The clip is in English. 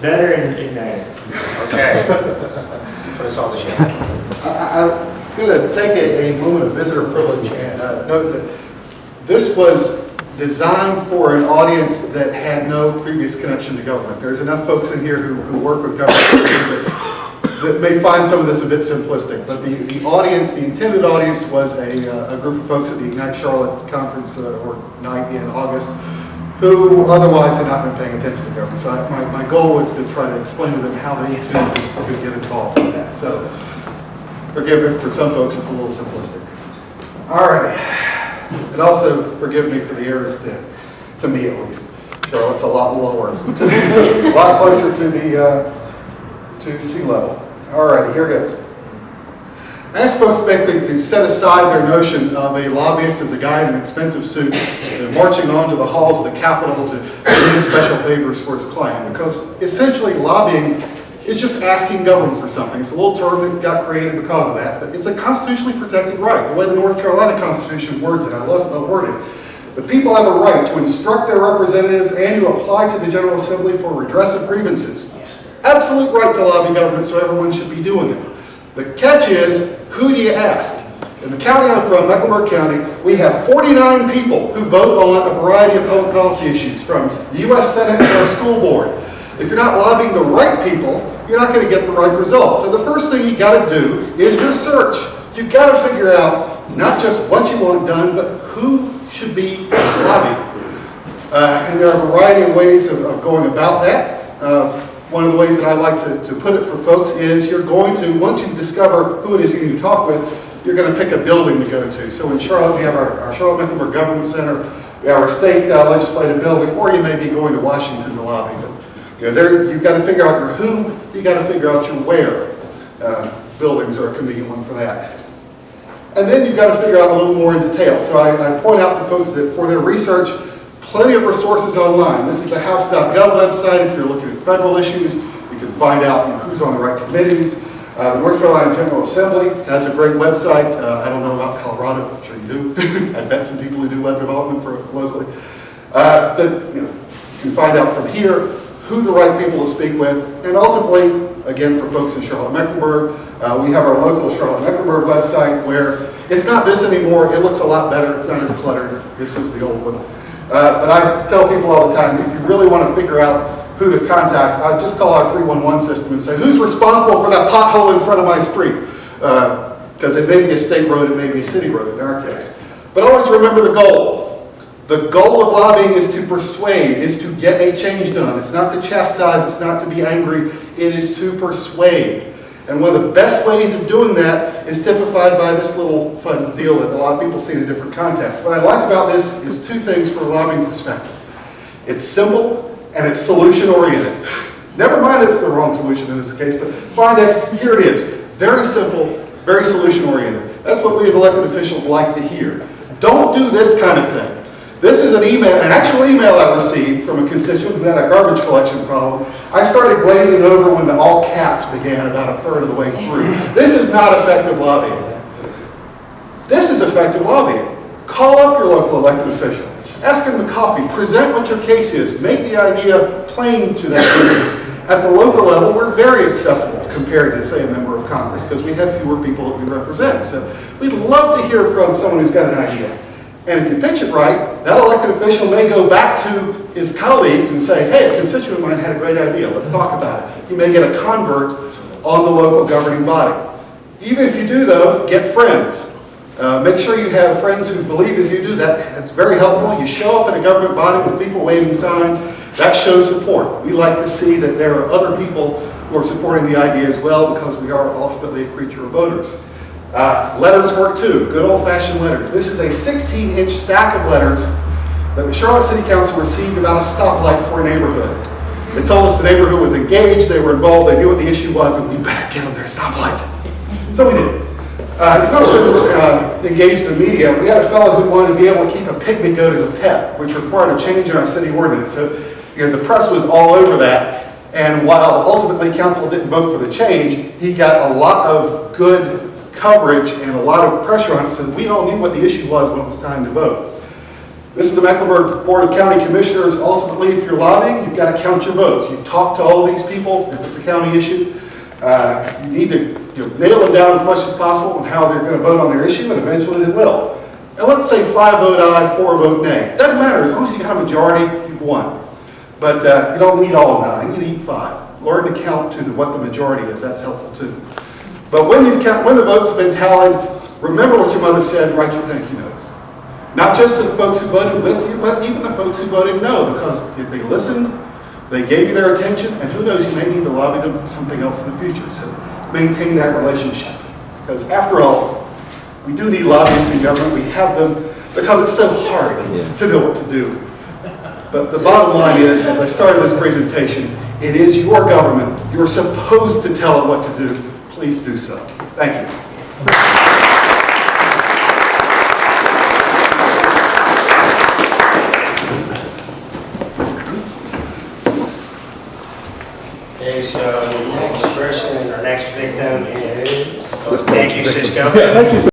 Better in name. Okay. Put us on the show. I'm going to take a moment of visitor privilege and note that this was designed for an audience that had no previous connection to government. There's enough folks in here who work with government that may find some of this a bit simplistic, but the audience, the intended audience, was a group of folks at the Ignite Charlotte conference or night in August who otherwise had not been paying attention to government. So my goal was to try to explain to them how they too could get involved in that. So forgive me, for some folks it's a little simplistic. All right. And also forgive me for the errors to me at least. Charlotte's a lot lower, a lot closer to the to sea level. All right, here goes. I asked folks basically to set aside their notion of a lobbyist as a guy in an expensive suit marching on to the halls of the Capitol to get special favors for his client, because essentially lobbying is just asking government for something. It's a little term that got created because of that, but it's a constitutionally protected right. The way the North Carolina Constitution words it, I love the wording. The people have a right to instruct their representatives and to apply to the General Assembly for redress of grievances. Absolute right to lobby government, so everyone should be doing it. The catch is, who do you ask? In the county I'm from, Mecklenburg County, we have 49 people who vote on a variety of public policy issues, from the U.S. Senate to our school board. If you're not lobbying the right people, you're not going to get the right results. So the first thing you got to do is research. You've got to figure out not just what you want done, but who should be lobbying. And there are a variety of ways of going about that. One of the ways that I like to put it for folks is you're going to, once you discover who it is you need to talk with, you're going to pick a building to go to. So in Charlotte, we have our Charlotte-Mecklenburg Government Center, we have our state legislative building, or you may be going to Washington to lobby. But, you've got to figure out your who, you've got to figure out your where. Buildings are a convenient one for that. And then you've got to figure out a little more in detail. So I point out to folks that for their research, plenty of resources online. This is the House.gov website. If you're looking at federal issues, you can find out who's on the right committees. The North Carolina General Assembly has a great website. I don't know about Colorado. I'm sure you do. I bet some people who do web development for locally. But you can find out from here who the right people to speak with. And ultimately, again, for folks in Charlotte-Mecklenburg, we have our local Charlotte-Mecklenburg website where it's not this anymore. It looks a lot better. It's not as cluttered. This was the old one. But I tell people all the time, if you really want to figure out who to contact, just call our 311 system and say, who's responsible for that pothole in front of my street? Because it may be a state road, it may be a city road in our case. But always remember the goal. The goal of lobbying is to persuade, is to get a change done. It's not to chastise, it's not to be angry, it is to persuade. And one of the best ways of doing that is typified by this little fun deal that a lot of people see in a different context. What I like about this is two things from a lobbying perspective. It's simple and it's solution-oriented. Never mind that it's the wrong solution in this case, but Findex, here it is. Very simple, very solution-oriented. That's what we as elected officials like to hear. Don't do this kind of thing. This is an actual email I received from a constituent who had a garbage collection problem. I started glazing over when the all caps began about a third of the way through. This is not effective lobbying. This is effective lobbying. Call up your local elected official. Ask them to coffee. Present what your case is. Make the idea plain to that person. At the local level, we're very accessible compared to, say, a member of Congress because we have fewer people that we represent. So we'd love to hear from someone who's got an idea. And if you pitch it right, that elected official may go back to his colleagues and say, hey, a constituent of mine had a great idea. Let's talk about it. You may get a convert on the local governing body. Even if you do, though, get friends. Make sure you have friends who believe as you do. That's very helpful. You show up at a government body with people waving signs. That shows support. We like to see that there are other people who are supporting the idea as well because we are ultimately a creature of voters. Letters work too, good old-fashioned letters. This is a 16-inch stack of letters that the Charlotte City Council received about a stoplight for a neighborhood. They told us the neighborhood was engaged, they were involved, they knew what the issue was, and we better get them their stoplight. So we did. You also engaged the media. We had a fellow who wanted to be able to keep a pygmy goat as a pet, which required a change in our city ordinance. So the press was all over that, and while ultimately council didn't vote for the change, he got a lot of good coverage and a lot of pressure on it, so we all knew what the issue was when it was time to vote. This is the Mecklenburg Board of County Commissioners. Ultimately, if you're lobbying, you've got to count your votes. You've talked to all these people, if it's a county issue. You need to nail them down as much as possible on how they're going to vote on their issue, and eventually they will. And let's say 5 vote aye, 4 vote nay. Doesn't matter, as long as you got a majority, you've won. But you don't need all 9, you need 5. Learn to count to what the majority is, that's helpful too. But when the votes have been tallied, remember what your mother said, write your thank you notes. Not just to the folks who voted with you, but even the folks who voted no, because if they listened, they gave you their attention, and who knows, you may need to lobby them for something else in the future. So maintain that relationship. Because after all, we do need lobbyists in government. We have them because it's so hard to know what to do. But the bottom line is, as I started this presentation, it is your government. You're supposed to tell it what to do. Please do so. Thank you. Okay, so the next person, our next victim is, thank you, Cisco. Thank you.